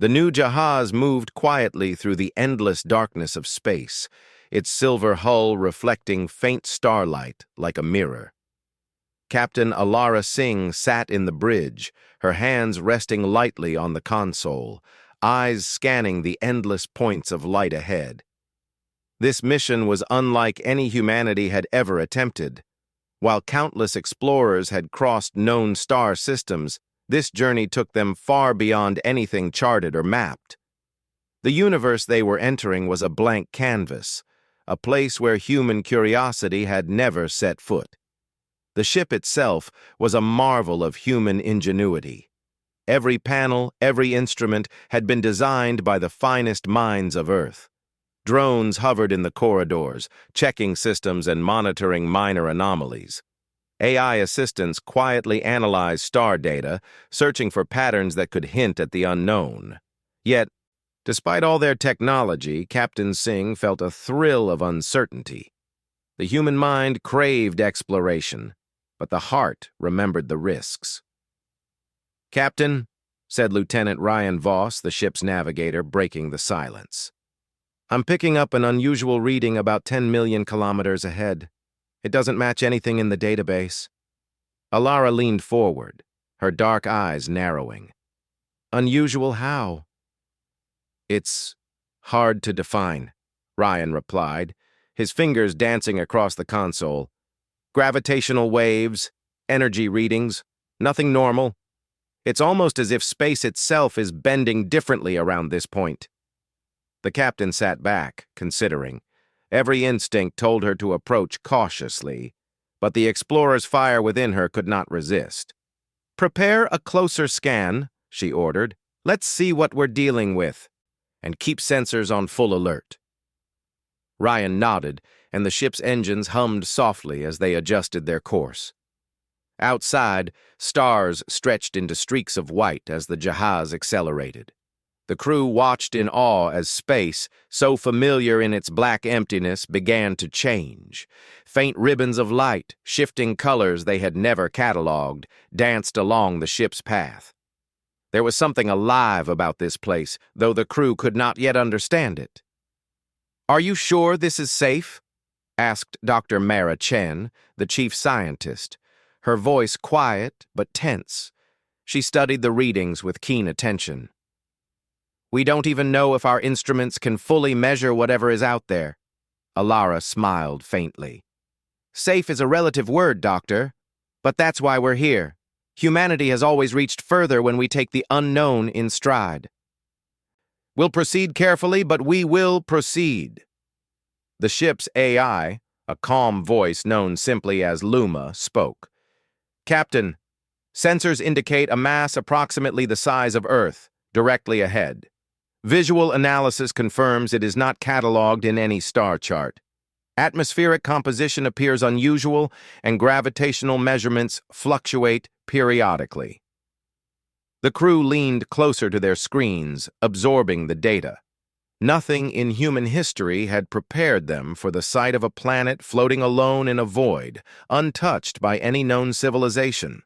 The new Jahaz moved quietly through the endless darkness of space, its silver hull reflecting faint starlight like a mirror. Captain Alara Singh sat in the bridge, her hands resting lightly on the console, eyes scanning the endless points of light ahead. This mission was unlike any humanity had ever attempted. While countless explorers had crossed known star systems, this journey took them far beyond anything charted or mapped. The universe they were entering was a blank canvas, a place where human curiosity had never set foot. The ship itself was a marvel of human ingenuity. Every panel, every instrument had been designed by the finest minds of Earth. Drones hovered in the corridors, checking systems and monitoring minor anomalies. AI assistants quietly analyzed star data, searching for patterns that could hint at the unknown. Yet, despite all their technology, Captain Singh felt a thrill of uncertainty. The human mind craved exploration, but the heart remembered the risks. "Captain," said Lieutenant Ryan Voss, the ship's navigator, breaking the silence. "I'm picking up an unusual reading about 10 million kilometers ahead. It doesn't match anything in the database." Alara leaned forward, her dark eyes narrowing. "Unusual how?" "It's hard to define," Ryan replied, his fingers dancing across the console. "Gravitational waves, energy readings, nothing normal. It's almost as if space itself is bending differently around this point." The captain sat back, considering. Every instinct told her to approach cautiously, but the explorer's fire within her could not resist. "Prepare a closer scan," she ordered. "Let's see what we're dealing with. And keep sensors on full alert." Ryan nodded, and the ship's engines hummed softly as they adjusted their course. Outside, stars stretched into streaks of white as the Jahaz accelerated. The crew watched in awe as space, so familiar in its black emptiness, began to change. Faint ribbons of light, shifting colors they had never cataloged, danced along the ship's path. There was something alive about this place, though the crew could not yet understand it. "Are you sure this is safe?" asked Dr. Mara Chen, the chief scientist, her voice quiet but tense. She studied the readings with keen attention. "We don't even know if our instruments can fully measure whatever is out there." Alara smiled faintly. "Safe is a relative word, Doctor, but that's why we're here. Humanity has always reached further when we take the unknown in stride." "We'll proceed carefully, but we will proceed." The ship's AI, a calm voice known simply as Luma, spoke. "Captain, sensors indicate a mass approximately the size of Earth, directly ahead. Visual analysis confirms it is not cataloged in any star chart. Atmospheric composition appears unusual, and gravitational measurements fluctuate periodically." The crew leaned closer to their screens, absorbing the data. Nothing in human history had prepared them for the sight of a planet floating alone in a void, untouched by any known civilization.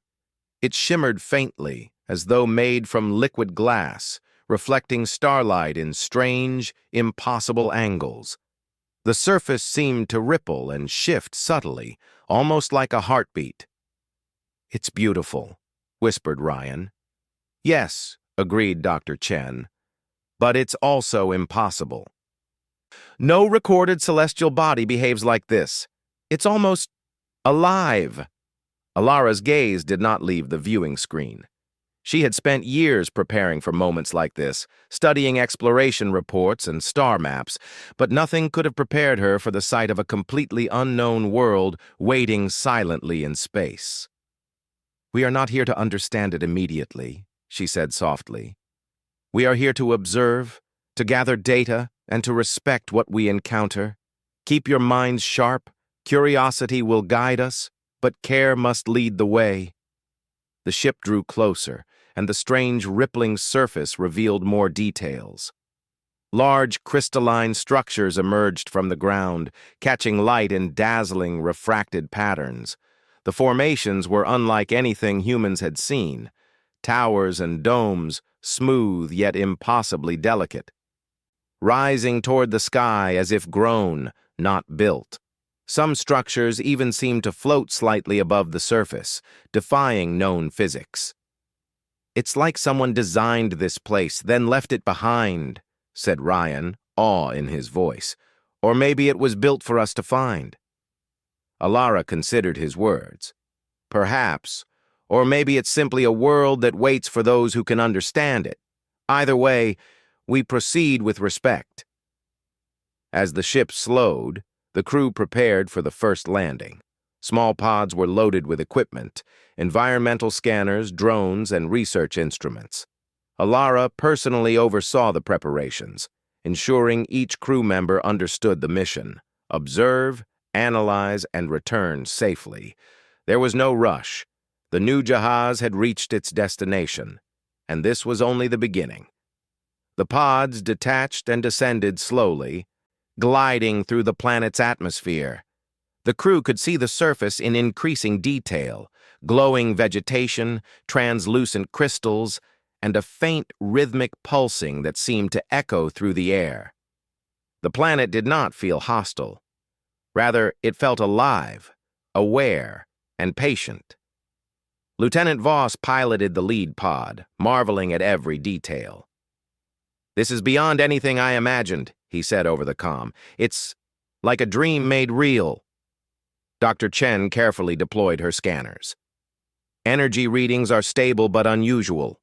It shimmered faintly, as though made from liquid glass, reflecting starlight in strange, impossible angles. The surface seemed to ripple and shift subtly, almost like a heartbeat. "It's beautiful," whispered Ryan. "Yes," agreed Dr. Chen, "but it's also impossible. No recorded celestial body behaves like this. It's almost alive." Alara's gaze did not leave the viewing screen. She had spent years preparing for moments like this, studying exploration reports and star maps, but nothing could have prepared her for the sight of a completely unknown world waiting silently in space. "We are not here to understand it immediately," she said softly. "We are here to observe, to gather data, and to respect what we encounter. Keep your minds sharp. Curiosity will guide us, but care must lead the way." The ship drew closer, and the strange rippling surface revealed more details. Large crystalline structures emerged from the ground, catching light in dazzling, refracted patterns. The formations were unlike anything humans had seen. Towers and domes, smooth yet impossibly delicate, rising toward the sky as if grown, not built. Some structures even seemed to float slightly above the surface, defying known physics. "It's like someone designed this place, then left it behind," said Ryan, awe in his voice. "Or maybe it was built for us to find." Alara considered his words. "Perhaps. Or maybe it's simply a world that waits for those who can understand it. Either way, we proceed with respect." As the ship slowed, the crew prepared for the first landing. Small pods were loaded with equipment, environmental scanners, drones, and research instruments. Alara personally oversaw the preparations, ensuring each crew member understood the mission: observe, analyze, and return safely. There was no rush. The new Jahaz had reached its destination, and this was only the beginning. The pods detached and descended slowly, gliding through the planet's atmosphere. The crew could see the surface in increasing detail: glowing vegetation, translucent crystals, and a faint rhythmic pulsing that seemed to echo through the air. The planet did not feel hostile. Rather, it felt alive, aware, and patient. Lieutenant Voss piloted the lead pod, marveling at every detail. "This is beyond anything I imagined," he said over the comm. "It's like a dream made real." Dr. Chen carefully deployed her scanners. "Energy readings are stable but unusual.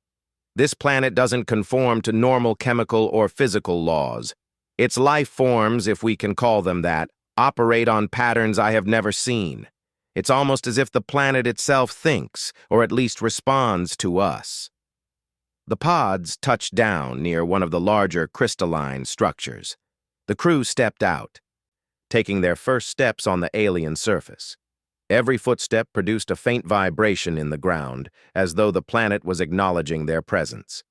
This planet doesn't conform to normal chemical or physical laws. Its life forms, if we can call them that, operate on patterns I have never seen. It's almost as if the planet itself thinks, or at least responds to us." The pods touched down near one of the larger crystalline structures. The crew stepped out, taking their first steps on the alien surface. Every footstep produced a faint vibration in the ground, as though the planet was acknowledging their presence.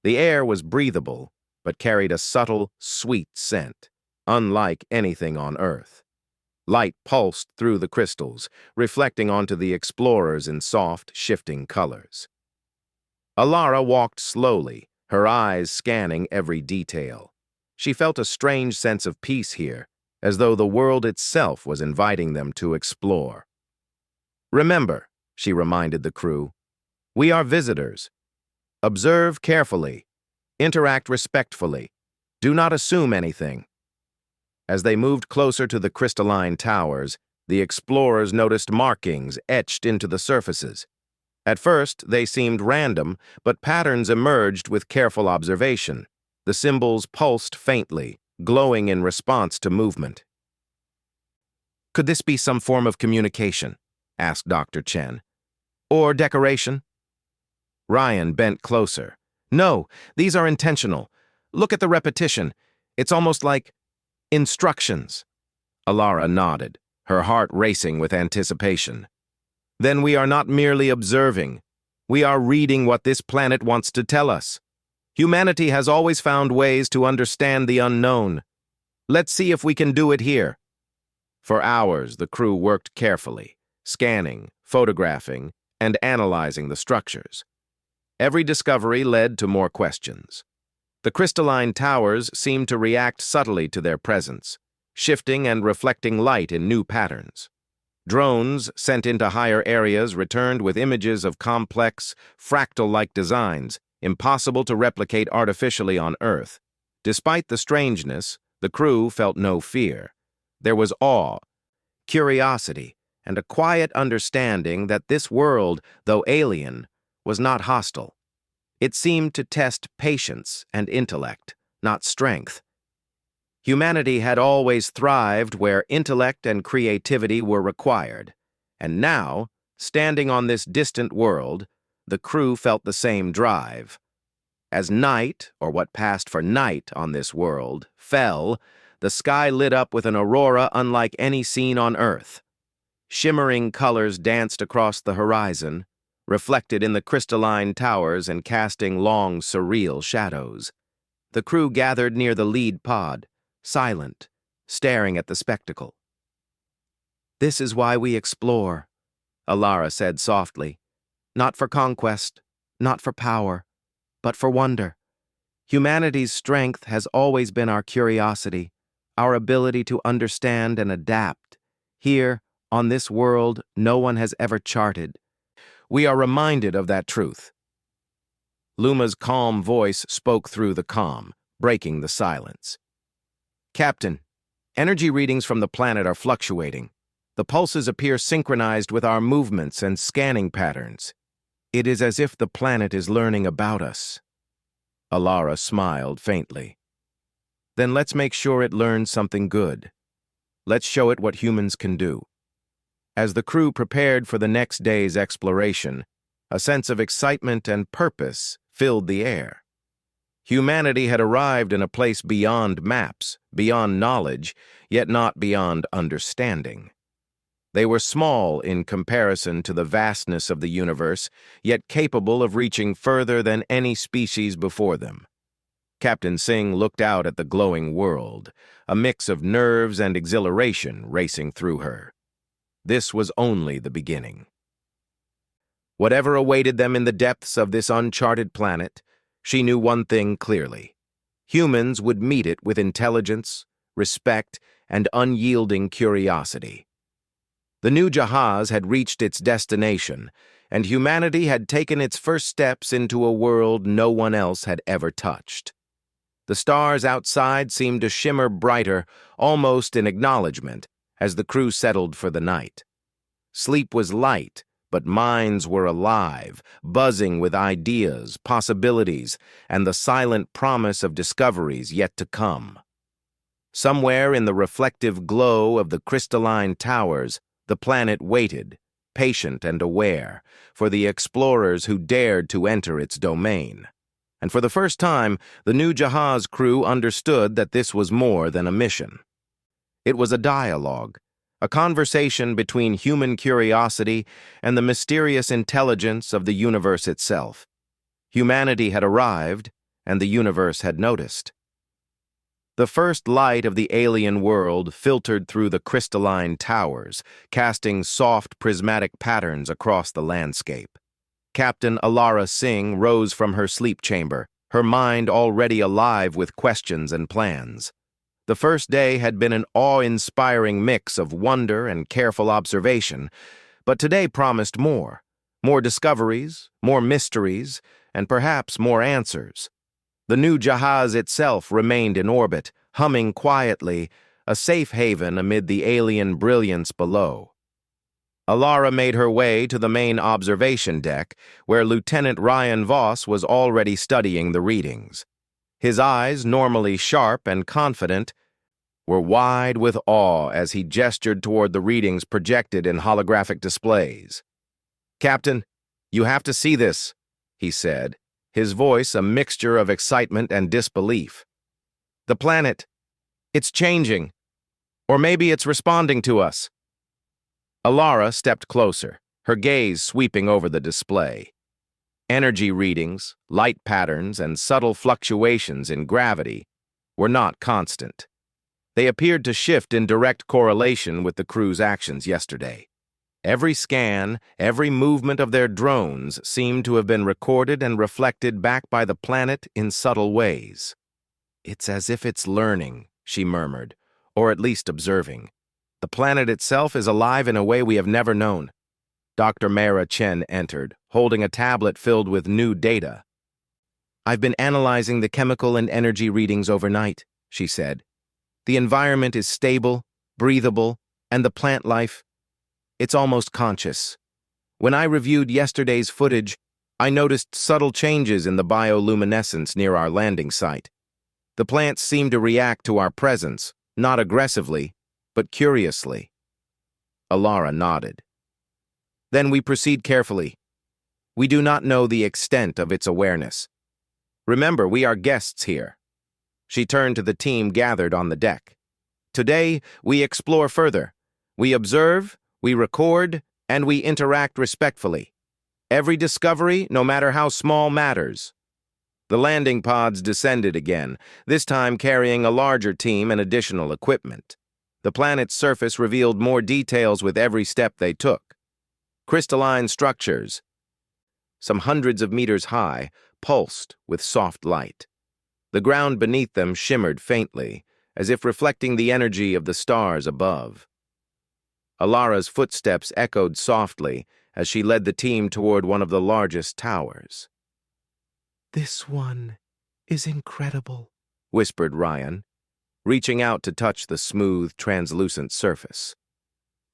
The air was breathable, but carried a subtle, sweet scent, unlike anything on Earth. Light pulsed through the crystals, reflecting onto the explorers in soft, shifting colors. Alara walked slowly, her eyes scanning every detail. She felt a strange sense of peace here, as though the world itself was inviting them to explore. "Remember," she reminded the crew, "we are visitors. Observe carefully. Interact respectfully. Do not assume anything." As they moved closer to the crystalline towers, the explorers noticed markings etched into the surfaces. At first, they seemed random, but patterns emerged with careful observation. The symbols pulsed faintly, glowing in response to movement. "Could this be some form of communication?" asked Dr. Chen. "Or decoration?" Ryan bent closer. "No, these are intentional. Look at the repetition. It's almost like instructions." Alara nodded, her heart racing with anticipation. "Then we are not merely observing. We are reading what this planet wants to tell us. Humanity has always found ways to understand the unknown. Let's see if we can do it here." For hours, the crew worked carefully, scanning, photographing, and analyzing the structures. Every discovery led to more questions. The crystalline towers seemed to react subtly to their presence, shifting and reflecting light in new patterns. Drones sent into higher areas returned with images of complex, fractal-like designs, impossible to replicate artificially on Earth. Despite the strangeness, the crew felt no fear. There was awe, curiosity, and a quiet understanding that this world, though alien, was not hostile. It seemed to test patience and intellect, not strength. Humanity had always thrived where intellect and creativity were required, and now, standing on this distant world, the crew felt the same drive. As night, or what passed for night on this world, fell, the sky lit up with an aurora unlike any seen on Earth. Shimmering colors danced across the horizon, reflected in the crystalline towers and casting long, surreal shadows. The crew gathered near the lead pod, silent, staring at the spectacle. "This is why we explore," Alara said softly. "Not for conquest, not for power, but for wonder. Humanity's strength has always been our curiosity, our ability to understand and adapt. Here, on this world no one has ever charted, we are reminded of that truth. Luma's calm voice spoke through the calm, breaking the silence. Captain, energy readings from the planet are fluctuating. The pulses appear synchronized with our movements and scanning patterns. It is as if the planet is learning about us. Alara smiled faintly. Then let's make sure it learns something good. Let's show it what humans can do. As the crew prepared for the next day's exploration, a sense of excitement and purpose filled the air. Humanity had arrived in a place beyond maps, beyond knowledge, yet not beyond understanding. They were small in comparison to the vastness of the universe, yet capable of reaching further than any species before them. Captain Singh looked out at the glowing world, a mix of nerves and exhilaration racing through her. This was only the beginning. Whatever awaited them in the depths of this uncharted planet, she knew one thing clearly. Humans would meet it with intelligence, respect, and unyielding curiosity. The new Jahaz had reached its destination, and humanity had taken its first steps into a world no one else had ever touched. The stars outside seemed to shimmer brighter, almost in acknowledgement, as the crew settled for the night. Sleep was light, but minds were alive, buzzing with ideas, possibilities, and the silent promise of discoveries yet to come. Somewhere in the reflective glow of the crystalline towers, the planet waited, patient and aware, for the explorers who dared to enter its domain. And for the first time, the new Jahaz crew understood that this was more than a mission. It was a dialogue, a conversation between human curiosity and the mysterious intelligence of the universe itself. Humanity had arrived, and the universe had noticed. The first light of the alien world filtered through the crystalline towers, casting soft prismatic patterns across the landscape. Captain Alara Singh rose from her sleep chamber, her mind already alive with questions and plans. The first day had been an awe-inspiring mix of wonder and careful observation, but today promised more. More discoveries, more mysteries, and perhaps more answers. The new Jahaz itself remained in orbit, humming quietly, a safe haven amid the alien brilliance below. Alara made her way to the main observation deck, where Lieutenant Ryan Voss was already studying the readings. His eyes, normally sharp and confident, were wide with awe as he gestured toward the readings projected in holographic displays. "Captain, you have to see this," he said, his voice a mixture of excitement and disbelief. "The planet, it's changing. Or maybe it's responding to us." Alara stepped closer, her gaze sweeping over the display. Energy readings, light patterns, and subtle fluctuations in gravity were not constant. They appeared to shift in direct correlation with the crew's actions yesterday. Every scan, every movement of their drones seemed to have been recorded and reflected back by the planet in subtle ways. "It's as if it's learning," she murmured, "or at least observing. The planet itself is alive in a way we have never known." Dr. Mara Chen entered, holding a tablet filled with new data. "I've been analyzing the chemical and energy readings overnight," she said. "The environment is stable, breathable, and the plant life, it's almost conscious. When I reviewed yesterday's footage, I noticed subtle changes in the bioluminescence near our landing site. The plants seem to react to our presence, not aggressively, but curiously." Alara nodded. "Then we proceed carefully. We do not know the extent of its awareness. Remember, we are guests here." She turned to the team gathered on the deck. "Today, we explore further. We observe, we record, and we interact respectfully. Every discovery, no matter how small, matters." The landing pods descended again, this time carrying a larger team and additional equipment. The planet's surface revealed more details with every step they took. Crystalline structures, some hundreds of meters high, pulsed with soft light. The ground beneath them shimmered faintly, as if reflecting the energy of the stars above. Alara's footsteps echoed softly as she led the team toward one of the largest towers. "This one is incredible," whispered Ryan, reaching out to touch the smooth, translucent surface.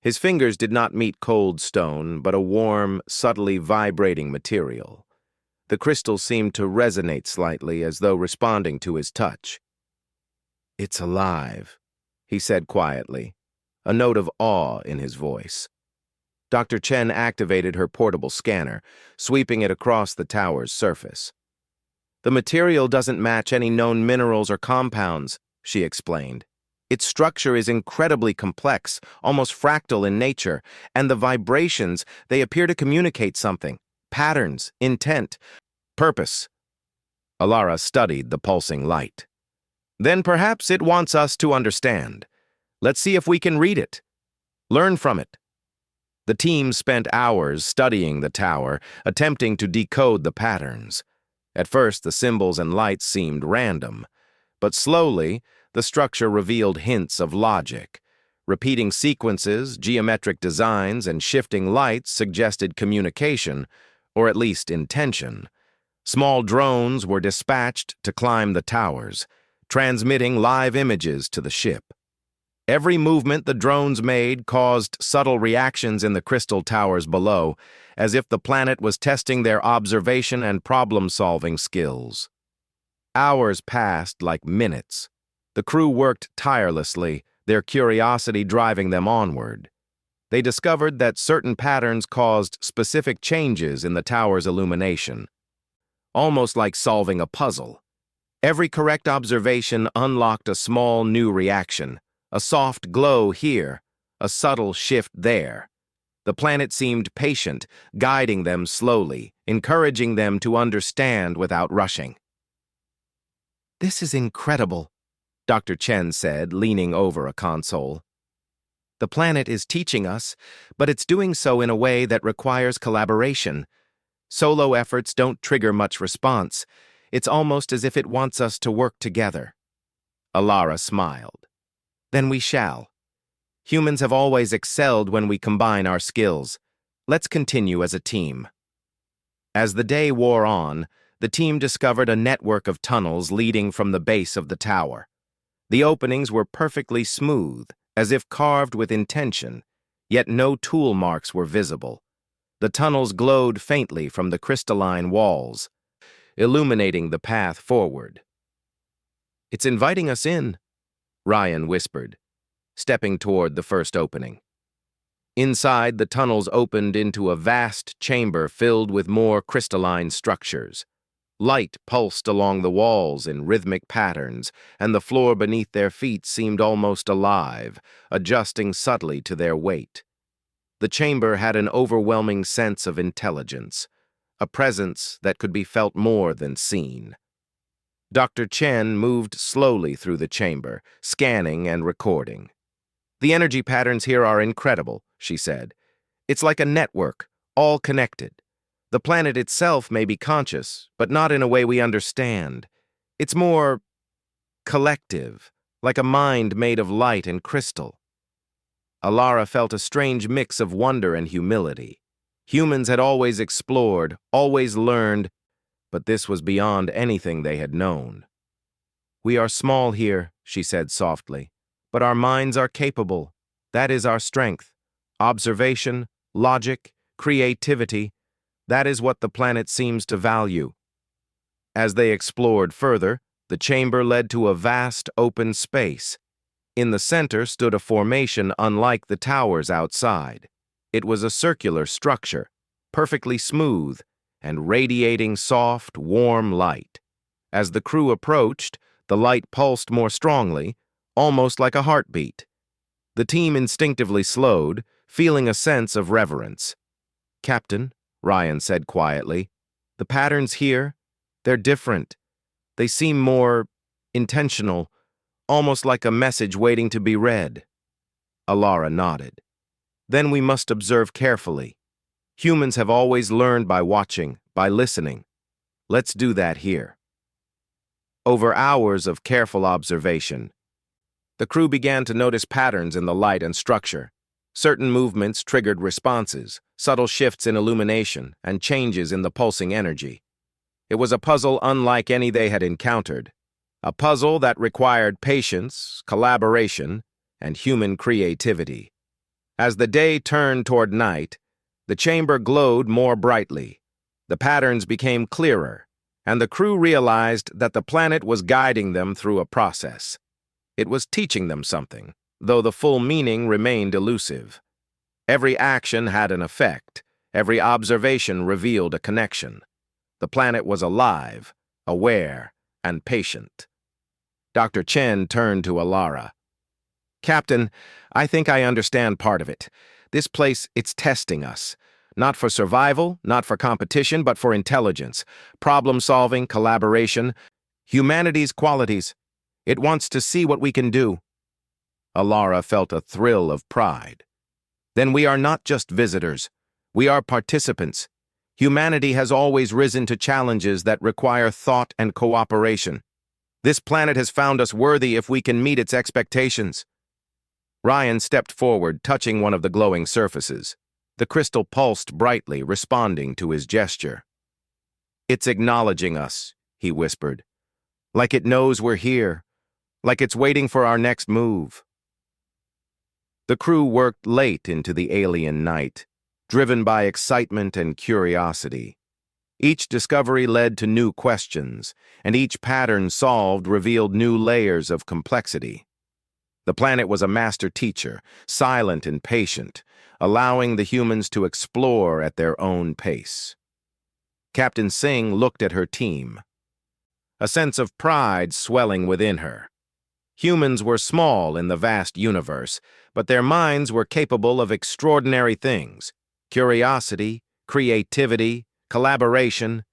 His fingers did not meet cold stone, but a warm, subtly vibrating material. The crystal seemed to resonate slightly, as though responding to his touch. "It's alive," he said quietly, a note of awe in his voice. Dr. Chen activated her portable scanner, sweeping it across the tower's surface. "The material doesn't match any known minerals or compounds," she explained. "Its structure is incredibly complex, almost fractal in nature, and the vibrations, they appear to communicate something. Patterns, intent, purpose." Alara studied the pulsing light. "Then perhaps it wants us to understand. Let's see if we can read it. Learn from it." The team spent hours studying the tower, attempting to decode the patterns. At first, the symbols and lights seemed random, but slowly, the structure revealed hints of logic. Repeating sequences, geometric designs, and shifting lights suggested communication, or at least intention. Small drones were dispatched to climb the towers, transmitting live images to the ship. Every movement the drones made caused subtle reactions in the crystal towers below, as if the planet was testing their observation and problem-solving skills. Hours passed like minutes. The crew worked tirelessly, their curiosity driving them onward. They discovered that certain patterns caused specific changes in the tower's illumination, almost like solving a puzzle. Every correct observation unlocked a small new reaction, a soft glow here, a subtle shift there. The planet seemed patient, guiding them slowly, encouraging them to understand without rushing. "This is incredible," Dr. Chen said, leaning over a console. "The planet is teaching us, but it's doing so in a way that requires collaboration. Solo efforts don't trigger much response. It's almost as if it wants us to work together." Alara smiled. "Then we shall. Humans have always excelled when we combine our skills. Let's continue as a team." As the day wore on, the team discovered a network of tunnels leading from the base of the tower. The openings were perfectly smooth, as if carved with intention, yet no tool marks were visible. The tunnels glowed faintly from the crystalline walls, illuminating the path forward. "It's inviting us in," Ryan whispered, stepping toward the first opening. Inside, the tunnels opened into a vast chamber filled with more crystalline structures. Light pulsed along the walls in rhythmic patterns, and the floor beneath their feet seemed almost alive, adjusting subtly to their weight. The chamber had an overwhelming sense of intelligence, a presence that could be felt more than seen. Dr. Chen moved slowly through the chamber, scanning and recording. "The energy patterns here are incredible," she said. "It's like a network, all connected. The planet itself may be conscious, but not in a way we understand. It's more collective, like a mind made of light and crystal." Alara felt a strange mix of wonder and humility. Humans had always explored, always learned, but this was beyond anything they had known. "We are small here," she said softly, "but our minds are capable. That is our strength. Observation, logic, creativity. That is what the planet seems to value." As they explored further, the chamber led to a vast open space. In the center stood a formation unlike the towers outside. It was a circular structure, perfectly smooth, and radiating soft, warm light. As the crew approached, the light pulsed more strongly, almost like a heartbeat. The team instinctively slowed, feeling a sense of reverence. "Captain," Ryan said quietly, "the patterns here, they're different. They seem more intentional, almost like a message waiting to be read." Alara nodded. "Then we must observe carefully. Humans have always learned by watching, by listening. Let's do that here. Over hours of careful observation, the crew began to notice patterns in the light and structure. Certain movements triggered responses, subtle shifts in illumination, and changes in the pulsing energy. It was a puzzle unlike any they had encountered, a puzzle that required patience, collaboration, and human creativity. As the day turned toward night, the chamber glowed more brightly. The patterns became clearer, and the crew realized that the planet was guiding them through a process. It was teaching them something, though the full meaning remained elusive. Every action had an effect. Every observation revealed a connection. The planet was alive, aware, and patient. Dr. Chen turned to Alara. "Captain, I think I understand part of it. This place, it's testing us. Not for survival, not for competition, but for intelligence, problem-solving, collaboration, humanity's qualities. It wants to see what we can do." Alara felt a thrill of pride. "Then we are not just visitors. We are participants. Humanity has always risen to challenges that require thought and cooperation. This planet has found us worthy if we can meet its expectations." Ryan stepped forward, touching one of the glowing surfaces. The crystal pulsed brightly, responding to his gesture. "It's acknowledging us," he whispered. "Like it knows we're here. Like it's waiting for our next move." The crew worked late into the alien night, driven by excitement and curiosity. Each discovery led to new questions, and each pattern solved revealed new layers of complexity. The planet was a master teacher, silent and patient, allowing the humans to explore at their own pace. Captain Singh looked at her team, a sense of pride swelling within her. Humans were small in the vast universe, but their minds were capable of extraordinary things. Curiosity, creativity, collaboration.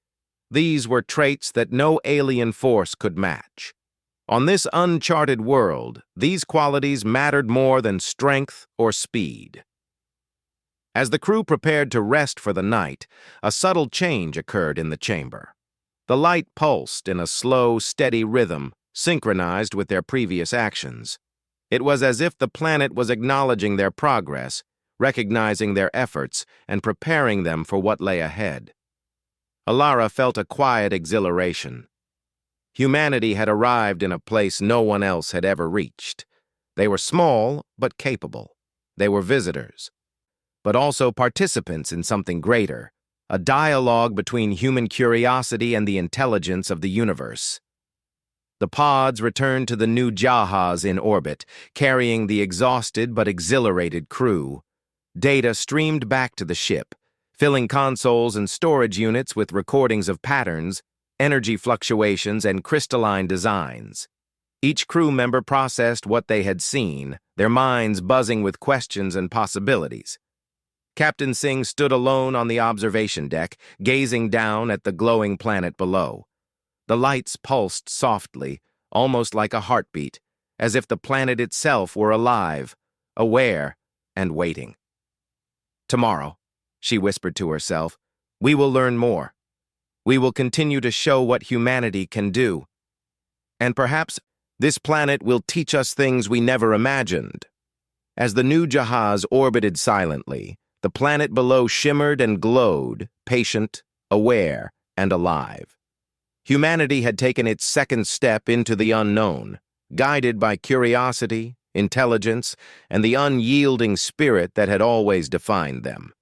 These were traits that no alien force could match. On this uncharted world, these qualities mattered more than strength or speed. As the crew prepared to rest for the night, a subtle change occurred in the chamber. The light pulsed in a slow, steady rhythm, synchronized with their previous actions. It was as if the planet was acknowledging their progress, recognizing their efforts, and preparing them for what lay ahead. Alara felt a quiet exhilaration. Humanity had arrived in a place no one else had ever reached. They were small, but capable. They were visitors, but also participants in something greater, a dialogue between human curiosity and the intelligence of the universe. The pods returned to the new Jahaz in orbit, carrying the exhausted but exhilarated crew. Data streamed back to the ship, filling consoles and storage units with recordings of patterns, energy fluctuations, and crystalline designs. Each crew member processed what they had seen, their minds buzzing with questions and possibilities. Captain Singh stood alone on the observation deck, gazing down at the glowing planet below. The lights pulsed softly, almost like a heartbeat, as if the planet itself were alive, aware, and waiting. "Tomorrow," she whispered to herself, "we will learn more. We will continue to show what humanity can do. And perhaps this planet will teach us things we never imagined." As the new Jahaz orbited silently, the planet below shimmered and glowed, patient, aware, and alive. Humanity had taken its second step into the unknown, guided by curiosity, intelligence, and the unyielding spirit that had always defined them.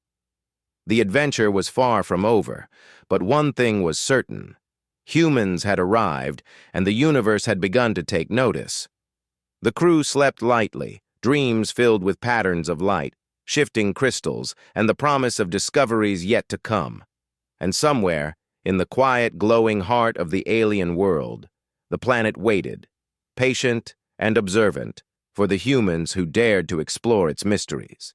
The adventure was far from over, but one thing was certain. Humans had arrived, and the universe had begun to take notice. The crew slept lightly, dreams filled with patterns of light, shifting crystals, and the promise of discoveries yet to come. And somewhere, in the quiet, glowing heart of the alien world, the planet waited, patient and observant, for the humans who dared to explore its mysteries.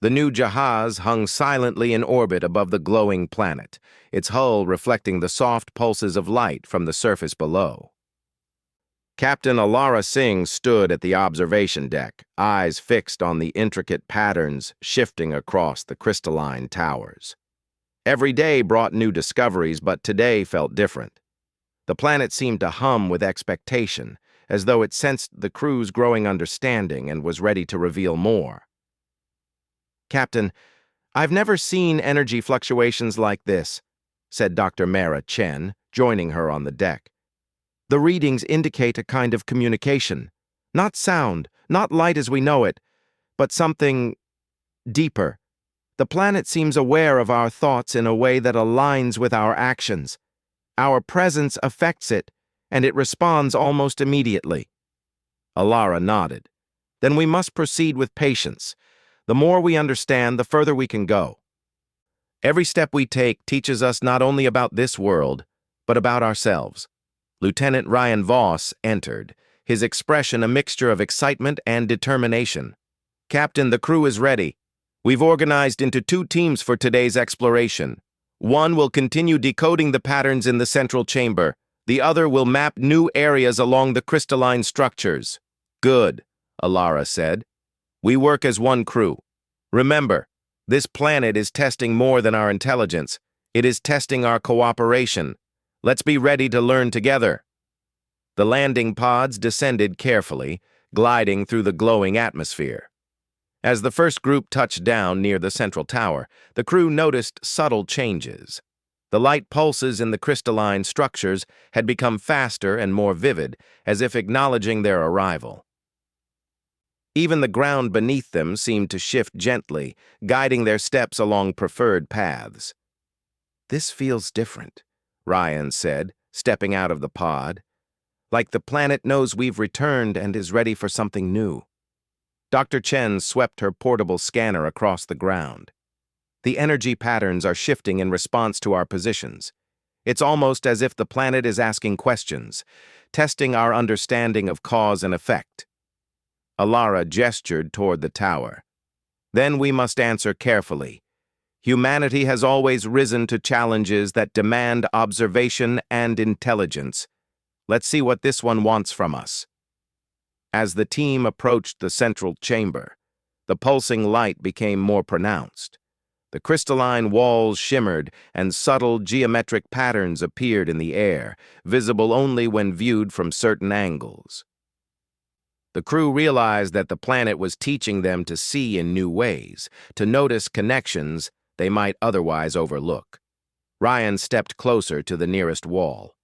The new Jahaz hung silently in orbit above the glowing planet, its hull reflecting the soft pulses of light from the surface below. Captain Alara Singh stood at the observation deck, eyes fixed on the intricate patterns shifting across the crystalline towers. Every day brought new discoveries, but today felt different. The planet seemed to hum with expectation, as though it sensed the crew's growing understanding and was ready to reveal more. "Captain, I've never seen energy fluctuations like this," said Dr. Mara Chen, joining her on the deck. "The readings indicate a kind of communication. Not sound, not light as we know it, but something deeper. The planet seems aware of our thoughts in a way that aligns with our actions. Our presence affects it, and it responds almost immediately." Alara nodded. "Then we must proceed with patience. The more we understand, the further we can go. Every step we take teaches us not only about this world, but about ourselves." Lieutenant Ryan Voss entered, his expression a mixture of excitement and determination. "Captain, the crew is ready. We've organized into 2 teams for today's exploration. One will continue decoding the patterns in the central chamber. The other will map new areas along the crystalline structures." "Good," Alara said. "We work as one crew. Remember, this planet is testing more than our intelligence. It is testing our cooperation. Let's be ready to learn together." The landing pods descended carefully, gliding through the glowing atmosphere. As the first group touched down near the central tower, the crew noticed subtle changes. The light pulses in the crystalline structures had become faster and more vivid, as if acknowledging their arrival. Even the ground beneath them seemed to shift gently, guiding their steps along preferred paths. "This feels different," Ryan said, stepping out of the pod. "Like the planet knows we've returned and is ready for something new." Dr. Chen swept her portable scanner across the ground. "The energy patterns are shifting in response to our positions. It's almost as if the planet is asking questions, testing our understanding of cause and effect." Alara gestured toward the tower. "Then we must answer carefully. Humanity has always risen to challenges that demand observation and intelligence. Let's see what this one wants from us." As the team approached the central chamber, the pulsing light became more pronounced. The crystalline walls shimmered, and subtle geometric patterns appeared in the air, visible only when viewed from certain angles. The crew realized that the planet was teaching them to see in new ways, to notice connections they might otherwise overlook. Ryan stepped closer to the nearest wall.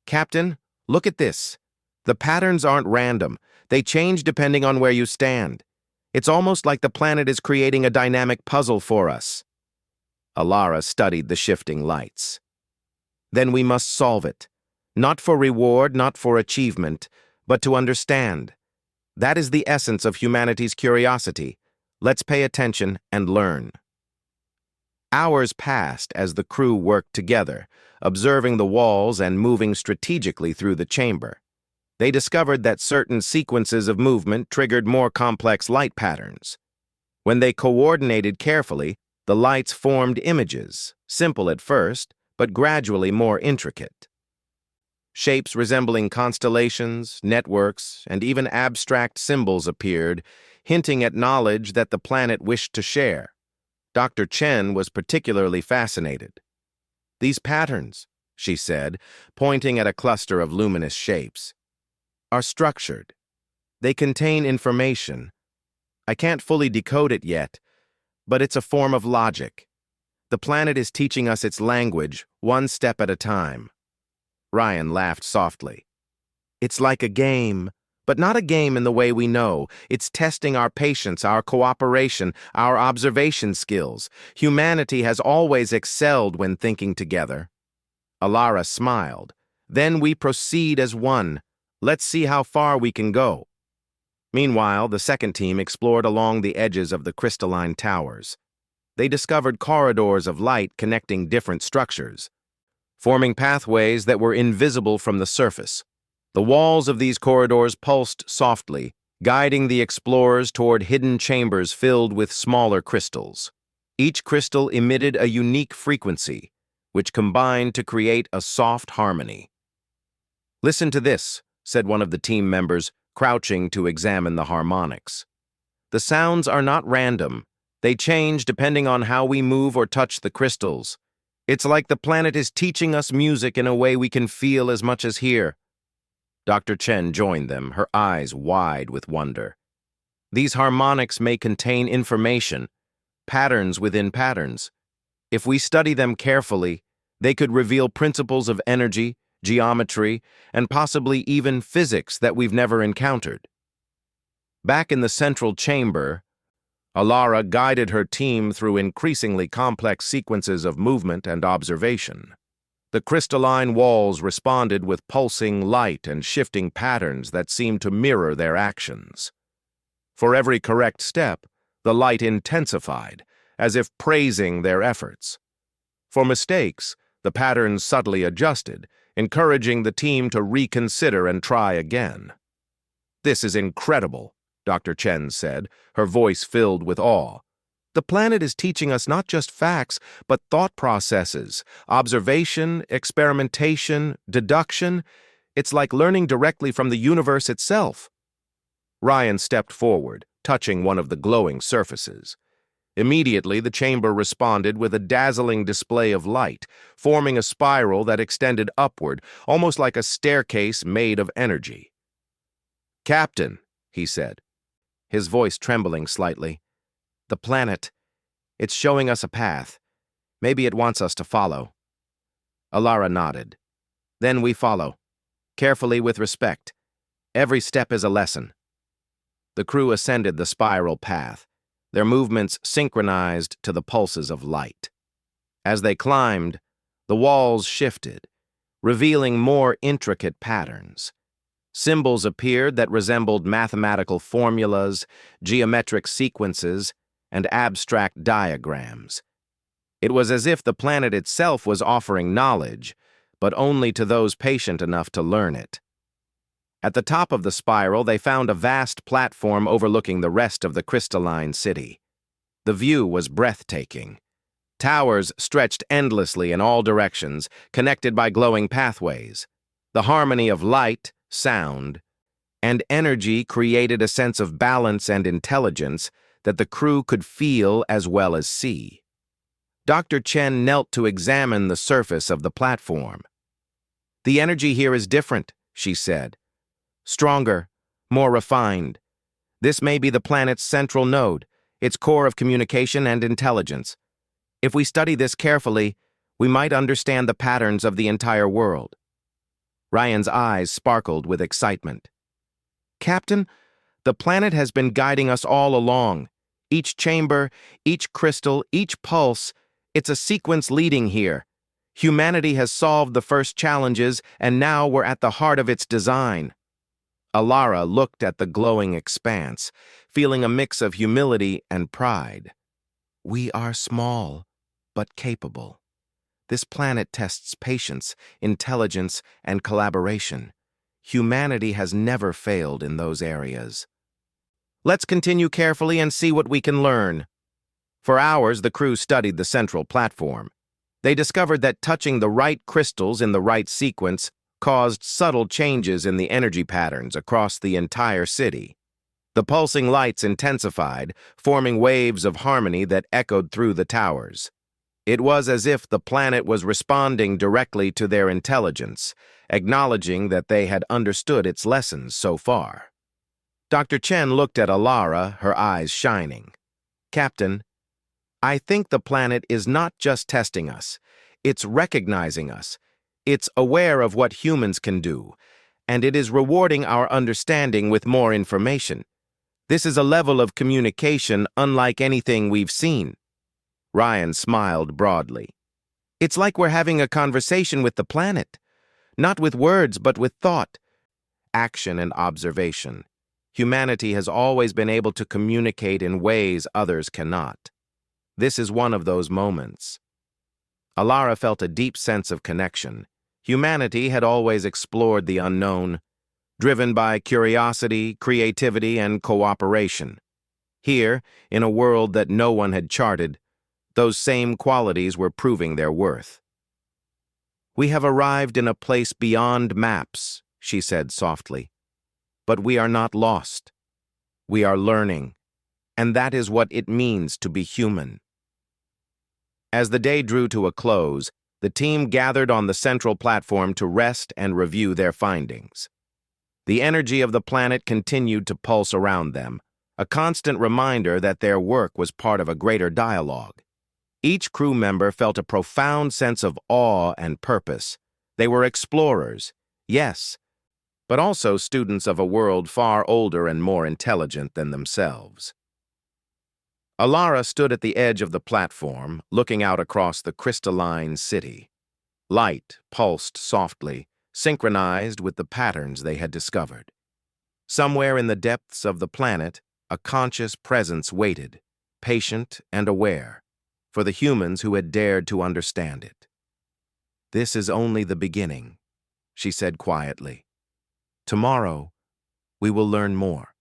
"Captain, look at this. The patterns aren't random. They change depending on where you stand. It's almost like the planet is creating a dynamic puzzle for us." Alara studied the shifting lights. "Then we must solve it. Not for reward, not for achievement, but to understand. That is the essence of humanity's curiosity. Let's pay attention and learn." Hours passed as the crew worked together, observing the walls and moving strategically through the chamber. They discovered that certain sequences of movement triggered more complex light patterns. When they coordinated carefully, the lights formed images, simple at first, but gradually more intricate. Shapes resembling constellations, networks, and even abstract symbols appeared, hinting at knowledge that the planet wished to share. Dr. Chen was particularly fascinated. "These patterns," she said, pointing at a cluster of luminous shapes, "are structured. They contain information. I can't fully decode it yet, but it's a form of logic. The planet is teaching us its language, one step at a time." Ryan laughed softly. "It's like a game, but not a game in the way we know. It's testing our patience, our cooperation, our observation skills. Humanity has always excelled when thinking together." Alara smiled. "Then we proceed as one. Let's see how far we can go." Meanwhile, the second team explored along the edges of the crystalline towers. They discovered corridors of light connecting different structures, forming pathways that were invisible from the surface. The walls of these corridors pulsed softly, guiding the explorers toward hidden chambers filled with smaller crystals. Each crystal emitted a unique frequency, which combined to create a soft harmony. "Listen to this," said one of the team members, crouching to examine the harmonics. "The sounds are not random. They change depending on how we move or touch the crystals. It's like the planet is teaching us music in a way we can feel as much as hear. Dr. Chen joined them, her eyes wide with wonder. These harmonics may contain information, patterns within patterns. If we study them carefully, they could reveal principles of energy, geometry, and possibly even physics that we've never encountered. Back in the central chamber, Alara guided her team through increasingly complex sequences of movement and observation. The crystalline walls responded with pulsing light and shifting patterns that seemed to mirror their actions. For every correct step, the light intensified, as if praising their efforts. For mistakes, the patterns subtly adjusted, encouraging the team to reconsider and try again. "This is incredible," Dr. Chen said, her voice filled with awe. "The planet is teaching us not just facts, but thought processes, observation, experimentation, deduction. It's like learning directly from the universe itself." Ryan stepped forward, touching one of the glowing surfaces. Immediately, the chamber responded with a dazzling display of light, forming a spiral that extended upward, almost like a staircase made of energy. "Captain," he said, his voice trembling slightly, "the planet, it's showing us a path. Maybe it wants us to follow." Alara nodded. "Then we follow, carefully with respect. Every step is a lesson." The crew ascended the spiral path, their movements synchronized to the pulses of light. As they climbed, the walls shifted, revealing more intricate patterns. Symbols appeared that resembled mathematical formulas, geometric sequences, and abstract diagrams. It was as if the planet itself was offering knowledge, but only to those patient enough to learn it. At the top of the spiral, they found a vast platform overlooking the rest of the crystalline city. The view was breathtaking. Towers stretched endlessly in all directions, connected by glowing pathways. The harmony of light, sound, and energy created a sense of balance and intelligence that the crew could feel as well as see. Dr. Chen knelt to examine the surface of the platform. "The energy here is different," she said. "Stronger, more refined. This may be the planet's central node, its core of communication and intelligence. If we study this carefully, we might understand the patterns of the entire world." Ryan's eyes sparkled with excitement. "Captain, the planet has been guiding us all along. Each chamber, each crystal, each pulse, it's a sequence leading here. Humanity has solved the first challenges, and now we're at the heart of its design." Alara looked at the glowing expanse, feeling a mix of humility and pride. "We are small, but capable. This planet tests patience, intelligence, and collaboration. Humanity has never failed in those areas. Let's continue carefully and see what we can learn." For hours, the crew studied the central platform. They discovered that touching the right crystals in the right sequence caused subtle changes in the energy patterns across the entire city. The pulsing lights intensified, forming waves of harmony that echoed through the towers. It was as if the planet was responding directly to their intelligence, acknowledging that they had understood its lessons so far. Dr. Chen looked at Alara, her eyes shining. "Captain, I think the planet is not just testing us. It's recognizing us. It's aware of what humans can do, and it is rewarding our understanding with more information. This is a level of communication unlike anything we've seen." Ryan smiled broadly. "It's like we're having a conversation with the planet, not with words but with thought, action, and observation. Humanity has always been able to communicate in ways others cannot. This is one of those moments." Alara felt a deep sense of connection. Humanity had always explored the unknown, driven by curiosity, creativity, and cooperation. Here, in a world that no one had charted, those same qualities were proving their worth. "We have arrived in a place beyond maps," she said softly. "But we are not lost. We are learning, and that is what it means to be human." As the day drew to a close, The team gathered on the central platform to rest and review their findings. The energy of the planet continued to pulse around them, a constant reminder that their work was part of a greater dialogue. Each crew member felt a profound sense of awe and purpose. They were explorers, yes, but also students of a world far older and more intelligent than themselves. Alara stood at the edge of the platform, looking out across the crystalline city. Light pulsed softly, synchronized with the patterns they had discovered. Somewhere in the depths of the planet, a conscious presence waited, patient and aware, for the humans who had dared to understand it. "This is only the beginning," she said quietly. "Tomorrow, we will learn more.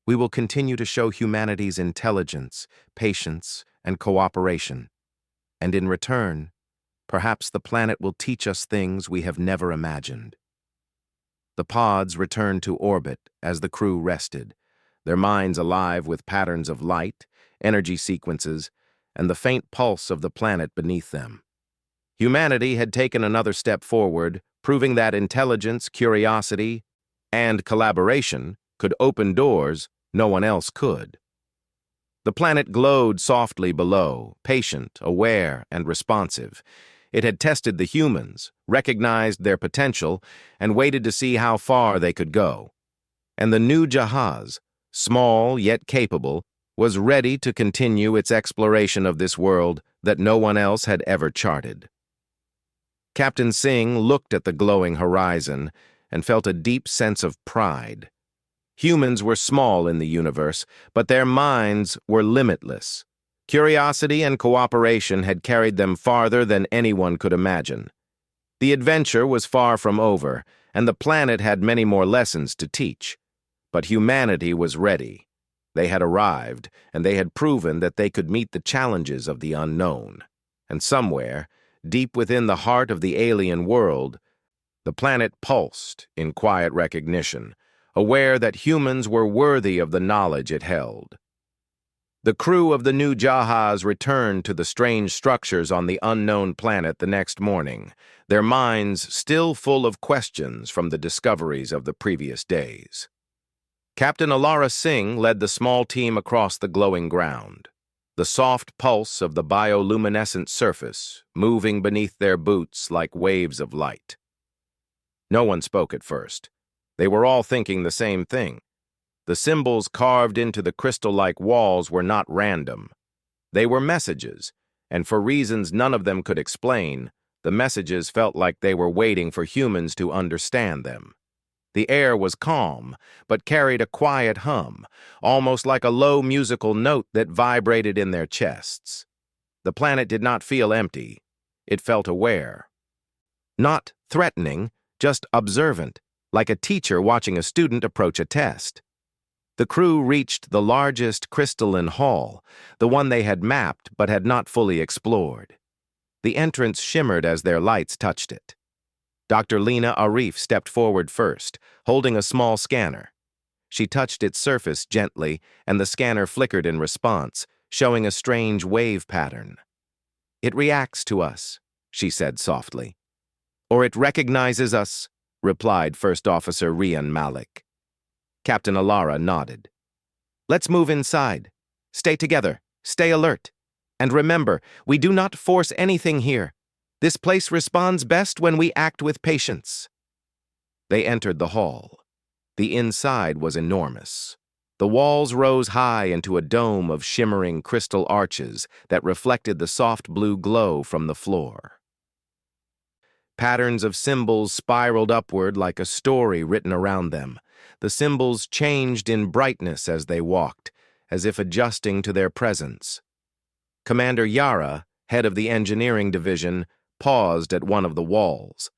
We will continue to show humanity's intelligence, patience, and cooperation. And in return, perhaps the planet will teach us things we have never imagined." The pods returned to orbit as the crew rested, their minds alive with patterns of light, energy sequences, and the faint pulse of the planet beneath them. Humanity had taken another step forward, proving that intelligence, curiosity, and collaboration could open doors no one else could. The planet glowed softly below, patient, aware, and responsive. It had tested the humans, recognized their potential, and waited to see how far they could go. And the new Jahaz, small yet capable, was ready to continue its exploration of this world that no one else had ever charted. Captain Singh looked at the glowing horizon and felt a deep sense of pride. Humans were small in the universe, but their minds were limitless. Curiosity and cooperation had carried them farther than anyone could imagine. The adventure was far from over, and the planet had many more lessons to teach. But humanity was ready. They had arrived, and they had proven that they could meet the challenges of the unknown. And somewhere, deep within the heart of the alien world, the planet pulsed in quiet recognition, aware that humans were worthy of the knowledge it held. The crew of the new Jahaz returned to the strange structures on the unknown planet the next morning, their minds still full of questions from the discoveries of the previous days. Captain Alara Singh led the small team across the glowing ground, the soft pulse of the bioluminescent surface moving beneath their boots like waves of light. No one spoke at first. They were all thinking the same thing. The symbols carved into the crystal-like walls were not random. They were messages, and for reasons none of them could explain, the messages felt like they were waiting for humans to understand them. The air was calm, but carried a quiet hum, almost like a low musical note that vibrated in their chests. The planet did not feel empty. It felt aware. Not threatening, just observant, like a teacher watching a student approach a test. The crew reached the largest crystalline hall, the one they had mapped but had not fully explored. The entrance shimmered as their lights touched it. Dr. Lena Arif stepped forward first, holding a small scanner. She touched its surface gently, and the scanner flickered in response, showing a strange wave pattern. "It reacts to us," she said softly. "Or it recognizes us," replied First Officer Rian Malik. Captain Alara nodded. "Let's move inside. Stay together. Stay alert. And remember, we do not force anything here. This place responds best when we act with patience." They entered the hall. The inside was enormous. The walls rose high into a dome of shimmering crystal arches that reflected the soft blue glow from the floor. Patterns of symbols spiraled upward like a story written around them. The symbols changed in brightness as they walked, as if adjusting to their presence. Commander Yara, head of the engineering division, paused at one of the walls.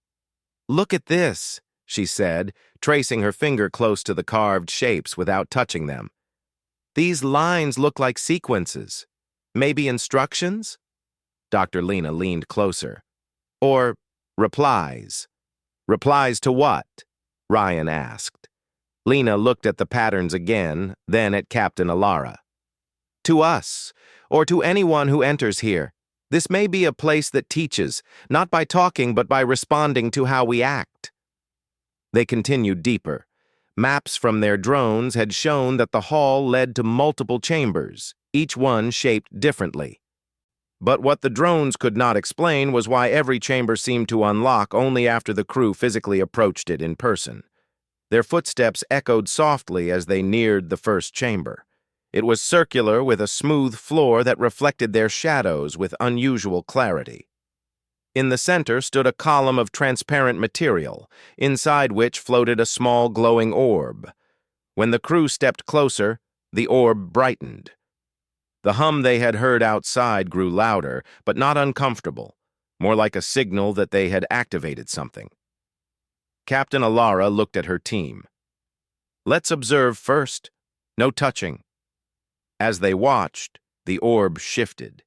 "Look at this," she said, tracing her finger close to the carved shapes without touching them. "These lines look like sequences. Maybe instructions?" Dr. Lena leaned closer. "Or replies." "Replies to what?" Ryan asked. Lena looked at the patterns again, then at Captain Alara. "To us, or to anyone who enters here. This may be a place that teaches, not by talking but by responding to how we act. They continued deeper. Maps from their drones had shown that the hall led to multiple chambers, each one shaped differently. But what the drones could not explain was why every chamber seemed to unlock only after the crew physically approached it in person. Their footsteps echoed softly as they neared the first chamber. It was circular with a smooth floor that reflected their shadows with unusual clarity. In the center stood a column of transparent material, inside which floated a small glowing orb. When the crew stepped closer, the orb brightened. The hum they had heard outside grew louder, but not uncomfortable, more like a signal that they had activated something. Captain Alara looked at her team. "Let's observe first. No touching." As they watched, the orb shifted.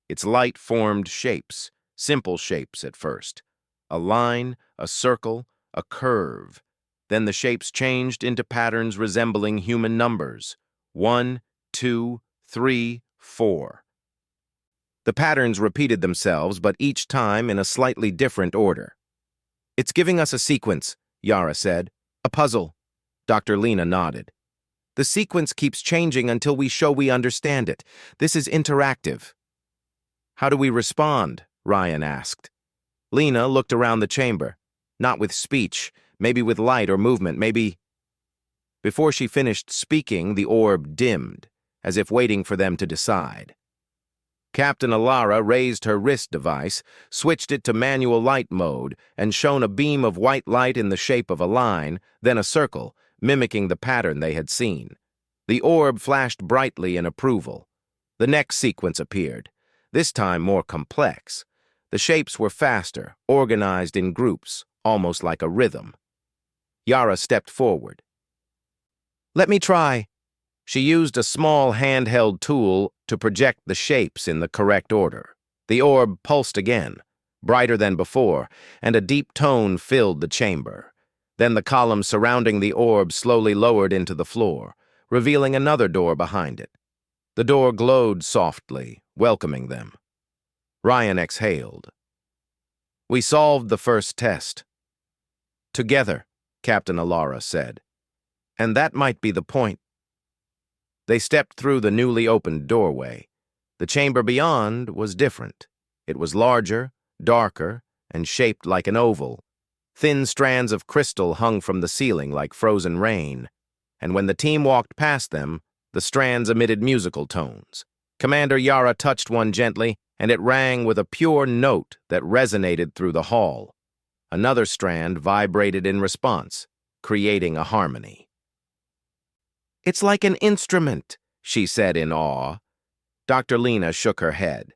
Its light formed shapes, simple shapes at first. A line, a circle, a curve. Then the shapes changed into patterns resembling human numbers. 1, 2, 3, 4. The patterns repeated themselves, but each time in a slightly different order. "It's giving us a sequence," Yara said. "A puzzle." Dr. Lena nodded. "The sequence keeps changing until we show we understand it. This is interactive." "How do we respond?" Ryan asked. Lena looked around the chamber. "Not with speech, maybe with light or movement, maybe—" Before she finished speaking, the orb dimmed, as if waiting for them to decide. Captain Alara raised her wrist device, switched it to manual light mode, and shone a beam of white light in the shape of a line, then a circle, mimicking the pattern they had seen. The orb flashed brightly in approval. The next sequence appeared, this time more complex. The shapes were faster, organized in groups, almost like a rhythm. Yara stepped forward. "Let me try." She used a small handheld tool to project the shapes in the correct order. The orb pulsed again, brighter than before, and a deep tone filled the chamber. Then the column surrounding the orb slowly lowered into the floor, revealing another door behind it. The door glowed softly, welcoming them. Ryan exhaled. "We solved the first test." "Together," Captain Alara said. "And that might be the point." They stepped through the newly opened doorway. The chamber beyond was different. It was larger, darker, and shaped like an oval. Thin strands of crystal hung from the ceiling like frozen rain, and when the team walked past them, the strands emitted musical tones. Commander Yara touched one gently, and it rang with a pure note that resonated through the hall. Another strand vibrated in response, creating a harmony. "It's like an instrument," she said in awe. Dr. Lena shook her head.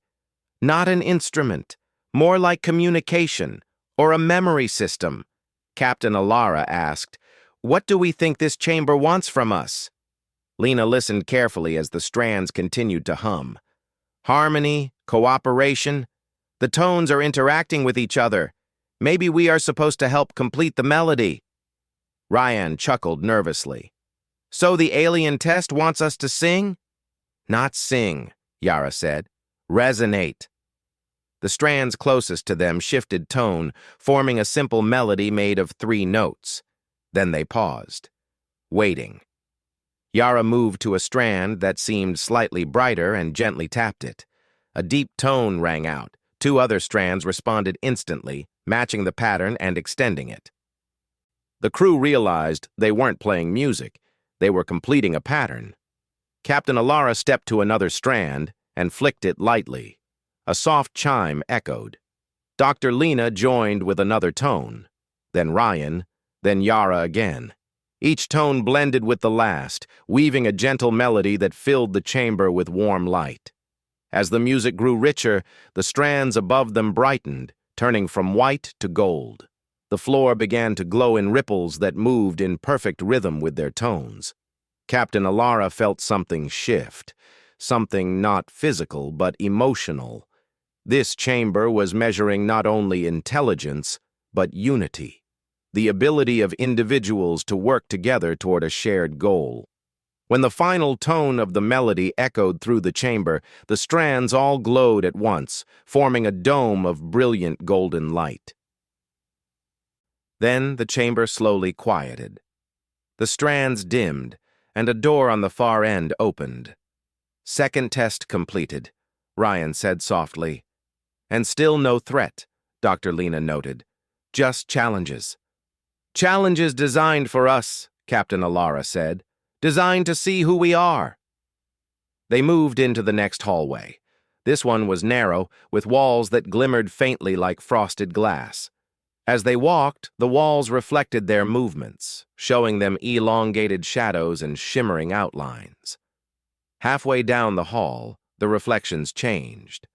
"Not an instrument, more like communication, or a memory system." Captain Alara asked, "What do we think this chamber wants from us?" Lena listened carefully as the strands continued to hum. "Harmony, cooperation. The tones are interacting with each other. Maybe we are supposed to help complete the melody." Ryan chuckled nervously. "So the alien test wants us to sing?" "Not sing," Yara said. "Resonate." The strands closest to them shifted tone, forming a simple melody made of 3 notes. Then they paused, waiting. Yara moved to a strand that seemed slightly brighter and gently tapped it. A deep tone rang out. 2 other strands responded instantly, matching the pattern and extending it. The crew realized they weren't playing music. They were completing a pattern. Captain Alara stepped to another strand and flicked it lightly. A soft chime echoed. Dr. Lena joined with another tone. Then Ryan, then Yara again. Each tone blended with the last, weaving a gentle melody that filled the chamber with warm light. As the music grew richer, the strands above them brightened, turning from white to gold. The floor began to glow in ripples that moved in perfect rhythm with their tones. Captain Alara felt something shift, something not physical but emotional. This chamber was measuring not only intelligence, but unity, the ability of individuals to work together toward a shared goal. When the final tone of the melody echoed through the chamber, the strands all glowed at once, forming a dome of brilliant golden light. Then the chamber slowly quieted. The strands dimmed, and a door on the far end opened. "Second test completed," Ryan said softly. "And still no threat," Dr. Lena noted. "Just challenges." "Challenges designed for us," Captain Alara said. "Designed to see who we are." They moved into the next hallway. This one was narrow, with walls that glimmered faintly like frosted glass. As they walked, the walls reflected their movements, showing them elongated shadows and shimmering outlines. Halfway down the hall, the reflections changed.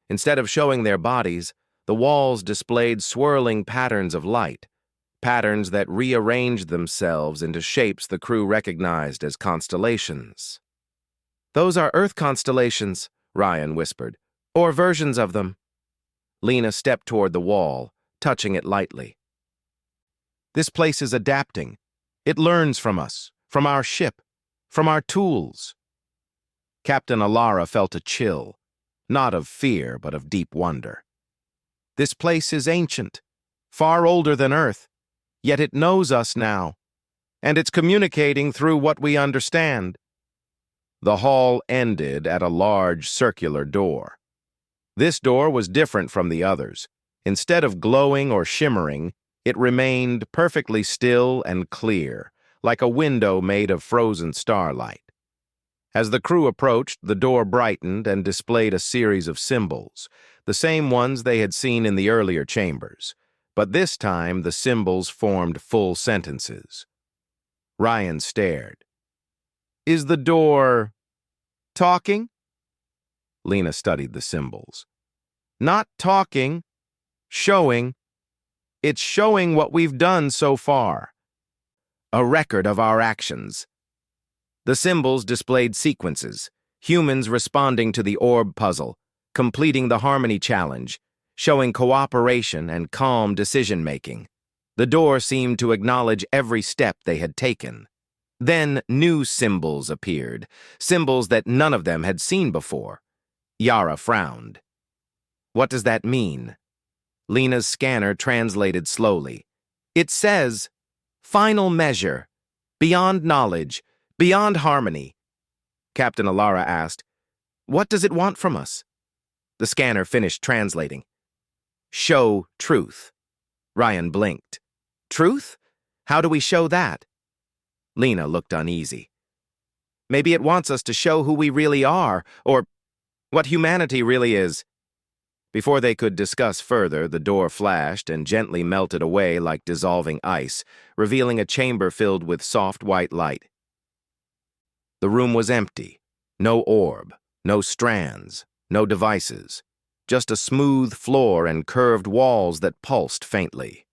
Instead of showing their bodies, the walls displayed swirling patterns of light, patterns that rearranged themselves into shapes the crew recognized as constellations. "Those are Earth constellations," Ryan whispered, "or versions of them." Lena stepped toward the wall, touching it lightly. "This place is adapting. It learns from us, from our ship, from our tools." Captain Alara felt a chill, not of fear, but of deep wonder. "This place is ancient, far older than Earth, yet it knows us now, and it's communicating through what we understand." The hall ended at a large circular door. This door was different from the others. Instead of glowing or shimmering, it remained perfectly still and clear, like a window made of frozen starlight. As the crew approached, the door brightened and displayed a series of symbols, the same ones they had seen in the earlier chambers, but this time the symbols formed full sentences. Ryan stared. "Is the door talking?" Lena studied the symbols. "Not talking, showing. It's showing what we've done so far. A record of our actions." The symbols displayed sequences, humans responding to the orb puzzle, completing the harmony challenge, showing cooperation and calm decision-making. The door seemed to acknowledge every step they had taken. Then new symbols appeared, symbols that none of them had seen before. Yara frowned. "What does that mean?" Lena's scanner translated slowly. "It says, final measure, beyond knowledge, beyond harmony." Captain Alara asked, "What does it want from us?" The scanner finished translating. "Show truth." Ryan blinked. "Truth? How do we show that?" Lena looked uneasy. "Maybe it wants us to show who we really are, or what humanity really is." Before they could discuss further, the door flashed and gently melted away like dissolving ice, revealing a chamber filled with soft white light. The room was empty. No orb, no strands, no devices. Just a smooth floor and curved walls that pulsed faintly.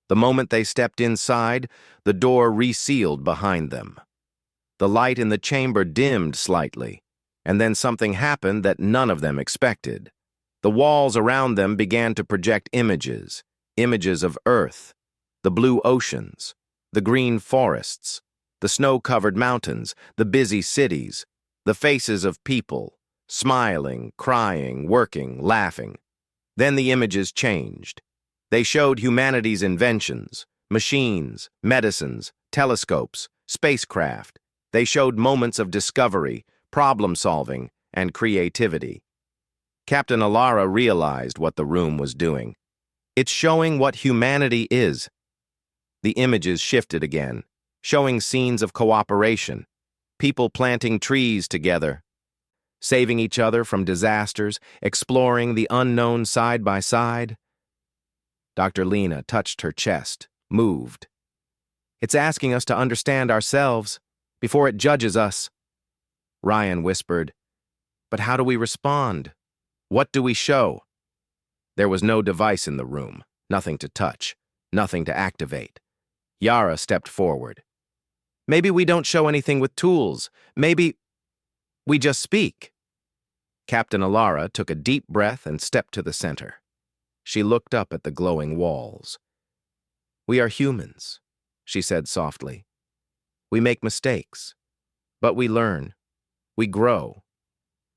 The moment they stepped inside, the door resealed behind them. The light in the chamber dimmed slightly, and then something happened that none of them expected. The walls around them began to project images, images of Earth, the blue oceans, the green forests, the snow-covered mountains, the busy cities, the faces of people, smiling, crying, working, laughing. Then the images changed. They showed humanity's inventions, machines, medicines, telescopes, spacecraft. They showed moments of discovery, problem-solving, and creativity. Captain Alara realized what the room was doing. It's showing what humanity is. The images shifted again, showing scenes of cooperation, people planting trees together, saving each other from disasters, exploring the unknown side by side. Dr. Lena touched her chest, moved. "It's asking us to understand ourselves before it judges us." Ryan whispered, "But how do we respond? What do we show?" There was no device in the room, nothing to touch, nothing to activate. Yara stepped forward. "Maybe we don't show anything with tools. Maybe we just speak." Captain Alara took a deep breath and stepped to the center. She looked up at the glowing walls. "We are humans," she said softly. "We make mistakes. But we learn. We grow.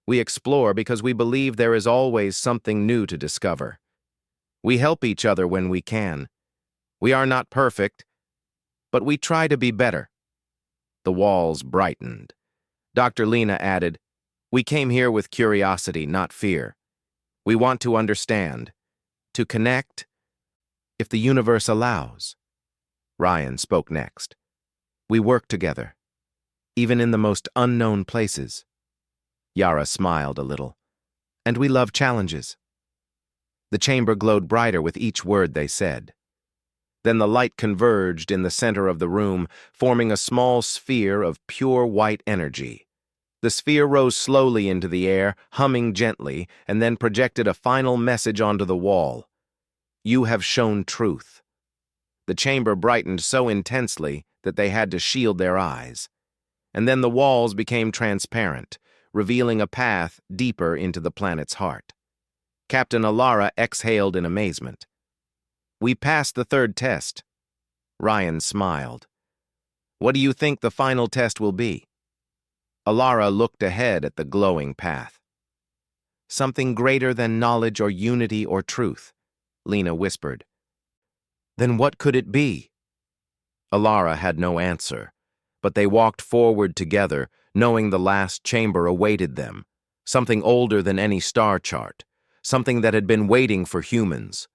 We explore because we believe there is always something new to discover. We help each other when we can. We are not perfect, but we try to be better. The walls brightened. Dr. Lena added, "We came here with curiosity, not fear. We want to understand, to connect, if the universe allows." Ryan spoke next. "We work together, even in the most unknown places." Yara smiled a little. "And we love challenges." The chamber glowed brighter with each word they said. Then the light converged in the center of the room, forming a small sphere of pure white energy. The sphere rose slowly into the air, humming gently, and then projected a final message onto the wall. "You have shown truth." The chamber brightened so intensely that they had to shield their eyes. And then the walls became transparent, revealing a path deeper into the planet's heart. Captain Alara exhaled in amazement. "We passed the third test." Ryan smiled. "What do you think the final test will be?" Alara looked ahead at the glowing path. "Something greater than knowledge or unity or truth," Lena whispered. "Then what could it be?" Alara had no answer, but they walked forward together, knowing the last chamber awaited them, something older than any star chart, something that had been waiting for humans.